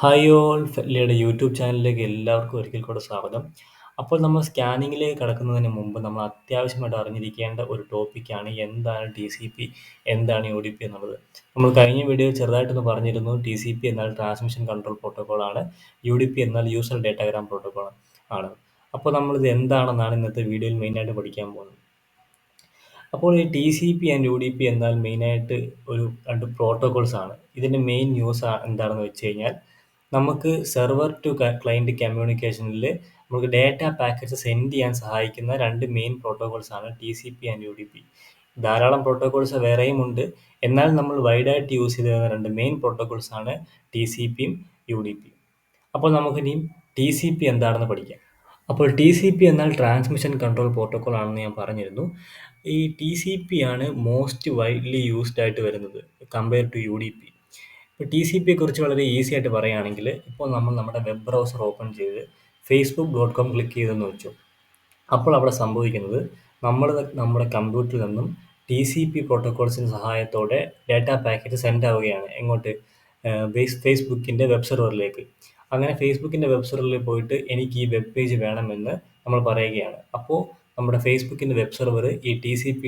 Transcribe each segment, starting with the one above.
Hi all ഫെറ്റ്ലയുടെ YouTube ചാനലിലേക്ക് എല്ലാവർക്കും ഒരിക്കൽ കൂടെ സ്വാഗതം. അപ്പോൾ നമ്മൾ സ്കാനിങ്ങിലേക്ക് കടക്കുന്നതിന് മുമ്പ് നമ്മൾ അത്യാവശ്യമായിട്ട് അറിഞ്ഞിരിക്കേണ്ട ഒരു ടോപ്പിക്കാണ് എന്താണ് TCP, എന്താണ് UDP എന്നുള്ളത്. നമ്മൾ കഴിഞ്ഞ വീഡിയോയിൽ ചെറുതായിട്ടൊന്ന് പറഞ്ഞിരുന്നു. TCP എന്നാൽ ട്രാൻസ്മിഷൻ കൺട്രോൾ പ്രോട്ടോകോൾ ആണ്, UDP എന്നാൽ യൂസർ ഡാറ്റാഗ്രാം പ്രോട്ടോകോൾ ആണ്. അപ്പോൾ നമ്മളിത് എന്താണെന്നാണ് ഇന്നത്തെ വീഡിയോയിൽ മെയിനായിട്ട് പഠിക്കാൻ പോകുന്നത്. അപ്പോൾ ഈ TCP ആൻഡ് UDP എന്നാൽ മെയിനായിട്ട് ഒരു 2 പ്രോട്ടോകോൾസ് ആണ്. ഇതിൻ്റെ മെയിൻ യൂസ് എന്താണെന്ന് വെച്ച് കഴിഞ്ഞാൽ നമുക്ക് സെർവർ ടു ക്ലയൻറ്റ് കമ്മ്യൂണിക്കേഷനിൽ നമുക്ക് ഡാറ്റ പാക്കറ്റ്സ് സെൻഡ് ചെയ്യാൻ സഹായിക്കുന്ന 2 മെയിൻ പ്രോട്ടോകോൾസ് ആണ് TCP ആൻഡ് UDP. ധാരാളം പ്രോട്ടോകോൾസ് വേറെയും ഉണ്ട്. എന്നാൽ നമ്മൾ വൈഡായിട്ട് യൂസ് ചെയ്ത് വരുന്ന 2 മെയിൻ പ്രോട്ടോകോൾസ് ആണ് TCPയും UDPയും. അപ്പോൾ നമുക്കിനി TCP എന്താണെന്ന് പഠിക്കാം. അപ്പോൾ TCP എന്നാൽ ട്രാൻസ്മിഷൻ കൺട്രോൾ പ്രോട്ടോകോൾ ആണെന്ന് ഞാൻ പറഞ്ഞിരുന്നു. ഈ TCP ആണ് മോസ്റ്റ് വൈഡ്ലി യൂസ്ഡ് ആയിട്ട് വരുന്നത് കമ്പയർ ടു UDP. ഇപ്പോൾ TCPയെ കുറിച്ച് വളരെ ഈസി ആയിട്ട് പറയുകയാണെങ്കിൽ, ഇപ്പോൾ നമ്മൾ നമ്മുടെ വെബ് ബ്രൗസർ ഓപ്പൺ ചെയ്ത് facebook.com ക്ലിക്ക് ചെയ്തെന്ന് വെച്ചു. അപ്പോൾ അവിടെ സംഭവിക്കുന്നത് നമ്മൾ നമ്മുടെ കമ്പ്യൂട്ടറിൽ നിന്നും TCP പ്രോട്ടോകോൾസിൻ്റെ സഹായത്തോടെ ഡാറ്റ പാക്കറ്റ് സെൻഡ് ആവുകയാണ്. എങ്ങോട്ട്? ഫേസ്ബുക്കിൻ്റെ വെബ് സെർവറിലേക്ക്. അങ്ങനെ ഫേസ്ബുക്കിൻ്റെ വെബ് സെർവറിൽ പോയിട്ട് എനിക്ക് ഈ വെബ് പേജ് വേണമെന്ന് നമ്മൾ പറയുകയാണ്. അപ്പോൾ നമ്മുടെ ഫേസ്ബുക്കിൻ്റെ വെബ് സെർവർ ഈ TCP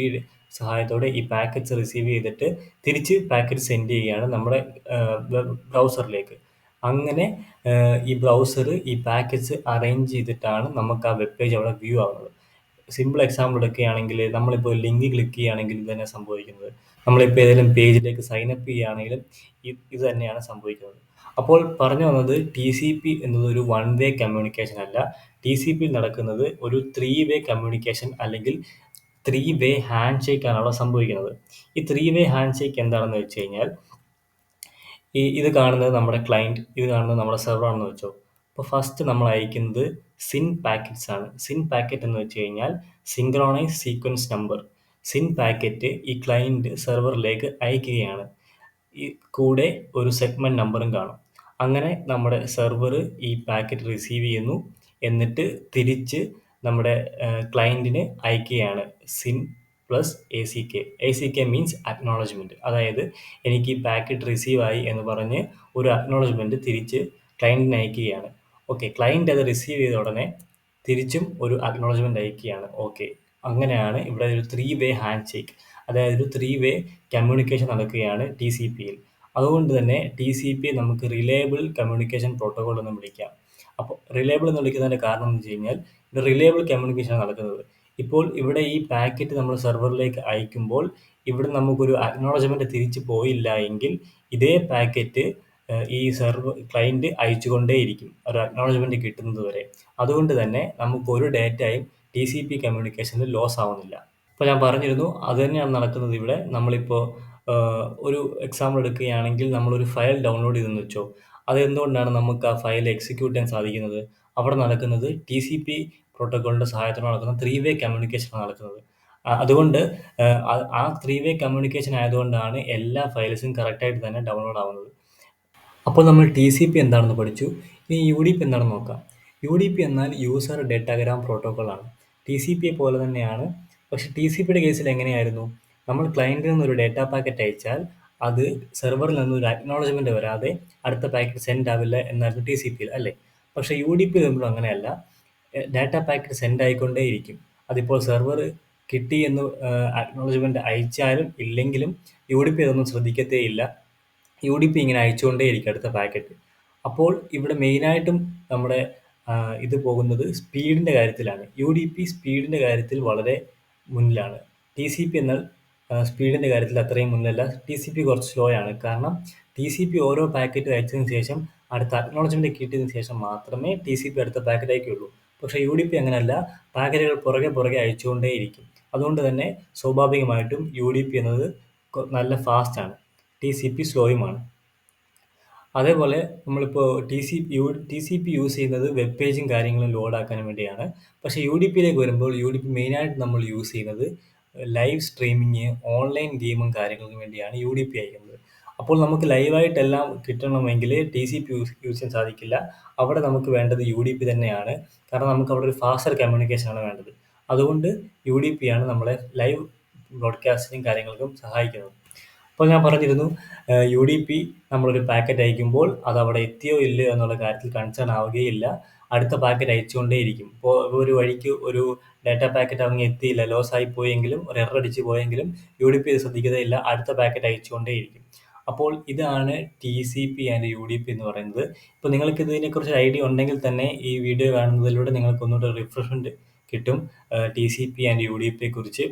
സഹായത്തോടെ ഈ പാക്കറ്റ്സ് റിസീവ് ചെയ്തിട്ട് തിരിച്ച് പാക്കറ്റ് സെൻഡ് ചെയ്യുകയാണ് നമ്മുടെ വെബ് ബ്രൗസറിലേക്ക്. അങ്ങനെ ഈ ബ്രൗസർ ഈ പാക്കറ്റ്സ് അറേഞ്ച് ചെയ്തിട്ടാണ് നമുക്ക് ആ വെബ് പേജ് അവിടെ വ്യൂ ആവുന്നത്. സിമ്പിൾ എക്സാമ്പിൾ എടുക്കുകയാണെങ്കിൽ, നമ്മളിപ്പോൾ ലിങ്ക് ക്ലിക്ക് ചെയ്യുകയാണെങ്കിൽ ഇത് തന്നെ സംഭവിക്കുന്നത്. നമ്മളിപ്പോൾ ഏതെങ്കിലും പേജിലേക്ക് സൈൻ അപ്പ് ചെയ്യുകയാണെങ്കിലും ഇത് തന്നെയാണ് സംഭവിക്കുന്നത്. അപ്പോൾ പറഞ്ഞു വന്നത്, TCP എന്നത് ഒരു 1 വേ കമ്മ്യൂണിക്കേഷൻ അല്ല. TCP നടക്കുന്നത് ഒരു 3 വേ കമ്മ്യൂണിക്കേഷൻ അല്ലെങ്കിൽ 3 വേ ഹാൻഡ് ഷേക്ക് ആണ് അവിടെ സംഭവിക്കുന്നത്. ഈ 3 വേ ഹാൻഡ് ഷേക്ക് എന്താണെന്ന് വെച്ച് കഴിഞ്ഞാൽ, ഇത് കാണുന്നത് നമ്മുടെ ക്ലയൻറ്റ്, ഇത് കാണുന്നത് നമ്മുടെ സെർവർ ആണെന്ന് വെച്ചോ. അപ്പോൾ ഫസ്റ്റ് നമ്മൾ അയക്കുന്നത് സിൻ പാക്കറ്റ്സ് ആണ്. സിൻ പാക്കറ്റ് എന്ന് വെച്ച് കഴിഞ്ഞാൽ സിങ്ക്രോണൈസ് സീക്വൻസ് നമ്പർ. സിൻ പാക്കറ്റ് ഈ ക്ലയൻറ്റ് സെർവറിലേക്ക് അയക്കുകയാണ്. ഈ കൂടെ ഒരു സെഗ്മെൻറ്റ് നമ്പറും കാണും. അങ്ങനെ നമ്മുടെ സെർവർ ഈ പാക്കറ്റ് റിസീവ് ചെയ്യുന്നു, എന്നിട്ട് തിരിച്ച് നമ്മുടെ ക്ലയൻറ്റിന് അയക്കുകയാണ്. SYN plus ACK. ACK means acknowledgement. അതായത് എനിക്ക് ഈ പാക്കറ്റ് റിസീവ് ആയി എന്ന് പറഞ്ഞ് ഒരു അക്നോളജ്മെൻറ്റ് തിരിച്ച് ക്ലയൻറ്റിന് അയക്കുകയാണ്. ഓക്കെ, ക്ലയൻറ്റ് അത് റിസീവ് ചെയ്ത ഉടനെ തിരിച്ചും ഒരു അക്നോളജ്മെൻറ്റ് അയക്കുകയാണ്. ഓക്കെ, അങ്ങനെയാണ് ഇവിടെ ഒരു 3 വേ ഹാൻഡ് ഷേക്ക്, അതായത് ഒരു 3 വേ കമ്മ്യൂണിക്കേഷൻ നടക്കുകയാണ് TCPയിൽ. അതുകൊണ്ട് തന്നെ TCP നമുക്ക് റിലയബിൾ കമ്മ്യൂണിക്കേഷൻ പ്രോട്ടോകോൾ എന്ന് വിളിക്കാം. അപ്പോൾ റിലയബിൾ എന്ന് വിളിക്കുന്നതിൻ്റെ കാരണം എന്ന് വെച്ച് കഴിഞ്ഞാൽ, ഇത് റിലയബിൾ കമ്മ്യൂണിക്കേഷൻ നടക്കുന്നത്. ഇപ്പോൾ ഇവിടെ ഈ പാക്കറ്റ് നമ്മൾ സെർവറിലേക്ക് അയക്കുമ്പോൾ ഇവിടെ നമുക്കൊരു അക്നോളജ്മെൻറ്റ് തിരിച്ച് പോയില്ല എങ്കിൽ ഇതേ പാക്കറ്റ് ഈ ക്ലയൻറ്റ് അയച്ചുകൊണ്ടേയിരിക്കും ഒരു അക്നോളജ്മെൻറ്റ് കിട്ടുന്നത് വരെ. അതുകൊണ്ട് തന്നെ നമുക്ക് ഒരു ഡാറ്റയും TCP കമ്മ്യൂണിക്കേഷനിൽ ലോസ് ആവുന്നില്ല. ഇപ്പോൾ ഞാൻ പറഞ്ഞിരുന്നു, അത് തന്നെയാണ് നടക്കുന്നത് ഇവിടെ. നമ്മളിപ്പോൾ ഒരു എക്സാമ്പിൾ എടുക്കുകയാണെങ്കിൽ, നമ്മളൊരു ഫയൽ ഡൗൺലോഡ് ചെയ്തെന്ന് വെച്ചോ. അതെന്തുകൊണ്ടാണ് നമുക്ക് ആ ഫയൽ എക്സിക്യൂട്ട് ചെയ്യാൻ സാധിക്കുന്നത്? അവിടെ നടക്കുന്നത് TCP പ്രോട്ടോക്കോളിൻ്റെ സഹായത്തോടെ നടക്കുന്ന 3 വേ കമ്മ്യൂണിക്കേഷനാണ് നടക്കുന്നത്. അതുകൊണ്ട് ആ 3 വേ കമ്മ്യൂണിക്കേഷൻ ആയതുകൊണ്ടാണ് എല്ലാ ഫയൽസും കറക്റ്റായിട്ട് തന്നെ ഡൗൺലോഡ് ആവുന്നത്. അപ്പോൾ നമ്മൾ TCP എന്താണെന്ന് പഠിച്ചു. ഇനി UDP എന്താണെന്ന് നോക്കാം. UDP എന്നാൽ യൂസർ ഡാറ്റാഗ്രാം പ്രോട്ടോകോൾ ആണ്. TCPയെ പോലെ തന്നെയാണ്. പക്ഷേ TCPയുടെ കേസിൽ എങ്ങനെയായിരുന്നു? നമ്മൾ ക്ലയൻറ്റിൽ നിന്നൊരു ഡാറ്റ പാക്കറ്റ് അയച്ചാൽ അത് സെർവറിൽ നിന്ന് ഒരു അക്നോളജ്മെൻറ്റ് വരാതെ അടുത്ത പാക്കറ്റ് സെൻഡ് ആവില്ല എന്നായിരുന്നു TCPയിൽ, അല്ലേ? പക്ഷേ UDP വരുമ്പോൾ അങ്ങനെയല്ല. ഡാറ്റ പാക്കറ്റ് സെൻഡ് ആയിക്കൊണ്ടേയിരിക്കും. അതിപ്പോൾ സെർവർ കിട്ടി എന്ന് അക്നോളജ്മെൻറ്റ് അയച്ചാലും ഇല്ലെങ്കിലും UDP അതൊന്നും ശ്രദ്ധിക്കത്തേയില്ല. UDP ഇങ്ങനെ അയച്ചുകൊണ്ടേയിരിക്കും അടുത്ത പാക്കറ്റ്. അപ്പോൾ ഇവിടെ മെയിനായിട്ടും നമ്മുടെ ഇത് പോകുന്നത് സ്പീഡിൻ്റെ കാര്യത്തിലാണ്. UDP സ്പീഡിൻ്റെ കാര്യത്തിൽ വളരെ മുന്നിലാണ്. TCP എന്നാൽ സ്പീഡിൻ്റെ കാര്യത്തിൽ അത്രയും മുന്നിലല്ല. TCP കുറച്ച് സ്ലോ ആണ്. കാരണം TCP ഓരോ പാക്കറ്റ് അയച്ചതിന് ശേഷം അടുത്ത അക്നോളജ്മെൻറ്റ് കിട്ടിയതിന് ശേഷം മാത്രമേ TCP അടുത്ത പാക്കറ്റ് അയക്കുകയുള്ളൂ. പക്ഷേ UDP അങ്ങനെയല്ല, പാക്കറ്റുകൾ പുറകെ അയച്ചുകൊണ്ടേയിരിക്കും. അതുകൊണ്ട് തന്നെ സ്വാഭാവികമായിട്ടും UDP എന്നത് നല്ല ഫാസ്റ്റാണ്, TCP സ്ലോയുമാണ്. അതേപോലെ നമ്മളിപ്പോൾ TCP യൂസ് ചെയ്യുന്നത് വെബ് പേജും കാര്യങ്ങളും ലോഡാക്കാനും വേണ്ടിയാണ്. പക്ഷേ UDPയിലേക്ക് വരുമ്പോൾ UDP മെയിനായിട്ട് നമ്മൾ യൂസ് ചെയ്യുന്നത് ലൈവ് സ്ട്രീമിങ്, ഓൺലൈൻ ഗെയിമും കാര്യങ്ങൾക്കും വേണ്ടിയാണ് UDP അയക്കുന്നത്. അപ്പോൾ നമുക്ക് ലൈവായിട്ടെല്ലാം കിട്ടണമെങ്കിൽ TCP യൂസ് ചെയ്യാൻ സാധിക്കില്ല. അവിടെ നമുക്ക് വേണ്ടത് UDP തന്നെയാണ്. കാരണം നമുക്ക് അവിടെ ഒരു ഫാസ്റ്റർ കമ്മ്യൂണിക്കേഷനാണ് വേണ്ടത്. അതുകൊണ്ട് UDP ആണ് നമ്മളെ ലൈവ് ബ്രോഡ്കാസ്റ്റിനും കാര്യങ്ങൾക്കും സഹായിക്കുന്നത്. അപ്പോൾ ഞാൻ പറഞ്ഞിരുന്നു UDP നമ്മളൊരു പാക്കറ്റ് അയക്കുമ്പോൾ അത് അവിടെ എത്തിയോ ഇല്ലയോ എന്നുള്ള കാര്യത്തിൽ കൺസേൺ ആവുകയില്ല. അടുത്ത പാക്കറ്റ് അയച്ചുകൊണ്ടേയിരിക്കും. ഇപ്പോൾ ഒരു വഴിക്ക് ഒരു ഡാറ്റ പാക്കറ്റ് അങ്ങ് എത്തിയില്ല, ലോസ് ആയി പോയെങ്കിലും, ഒരു എറർ അടിച്ച് പോയെങ്കിലും UDP അത് ശ്രദ്ധിക്കുകയില്ല. അടുത്ത പാക്കറ്റ് അയച്ചുകൊണ്ടേയിരിക്കും. അപ്പോൾ ഇതാണ് TCP ആൻഡ് UDP എന്ന് പറയുന്നത്. ഇപ്പോൾ നിങ്ങൾക്ക് ഇതിനെക്കുറിച്ച് ഐഡിയ ഉണ്ടെങ്കിൽ തന്നെ ഈ വീഡിയോ കാണുന്നതിലൂടെ നിങ്ങൾക്ക് ഒന്നുകൂടെ റിഫ്രഷ്മെന്റ് കിട്ടും TCP ആൻഡ് UDPയെ കുറിച്ച്.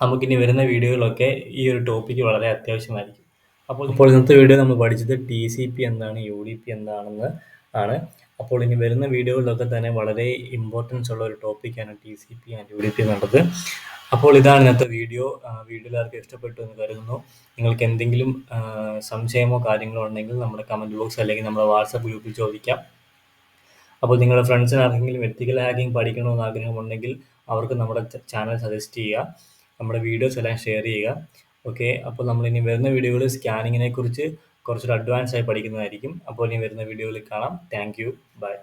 നമുക്കിനി വരുന്ന വീഡിയോകളിലൊക്കെ ഈ ഒരു ടോപ്പിക്ക് വളരെ അത്യാവശ്യമായിരിക്കും. അപ്പോൾ ഇന്നത്തെ വീഡിയോ നമ്മൾ പഠിച്ചത് TCP എന്താണ്, UDP എന്താണെന്ന് ആണ്. അപ്പോൾ ഇനി വരുന്ന വീഡിയോകളിലൊക്കെ തന്നെ വളരെ ഇമ്പോർട്ടൻസ് ഉള്ള ഒരു ടോപ്പിക്കാണ് TCP ആൻഡ് UDP എന്നുള്ളത്. അപ്പോൾ ഇതാണ് ഇന്നത്തെ വീഡിയോ. വീഡിയോ എല്ലാവർക്കും ഇഷ്ടപ്പെട്ടു എന്ന് കരുതുന്നു. നിങ്ങൾക്ക് എന്തെങ്കിലും സംശയമോ കാര്യങ്ങളോ ഉണ്ടെങ്കിൽ നമ്മുടെ കമൻറ്റ് ബോക്സ് അല്ലെങ്കിൽ നമ്മുടെ വാട്സാപ്പ് ഗ്രൂപ്പിൽ ചോദിക്കാം. അപ്പോൾ നിങ്ങളുടെ ഫ്രണ്ട്സിന് ആർക്കെങ്കിലും എത്തിക്കൽ ഹാക്കിംഗ് പഠിക്കണമെന്ന് ആഗ്രഹമുണ്ടെങ്കിൽ അവർക്ക് നമ്മുടെ ചാനൽ സജസ്റ്റ് ചെയ്യുക. നമ്മുടെ വീഡിയോസ് എല്ലാം ഷെയർ ചെയ്യുക. ഓക്കെ, അപ്പോൾ നമ്മളിനി വരുന്ന വീഡിയോകളിൽ സ്കാനിങ്ങിനെ കുറിച്ച് കുറച്ചൊരു അഡ്വാൻസ് ആയി പഠിക്കുന്നതായിരിക്കും. അപ്പോൾ ഇനി വരുന്ന വീഡിയോയിൽ കാണാം. Thank you. ബൈ.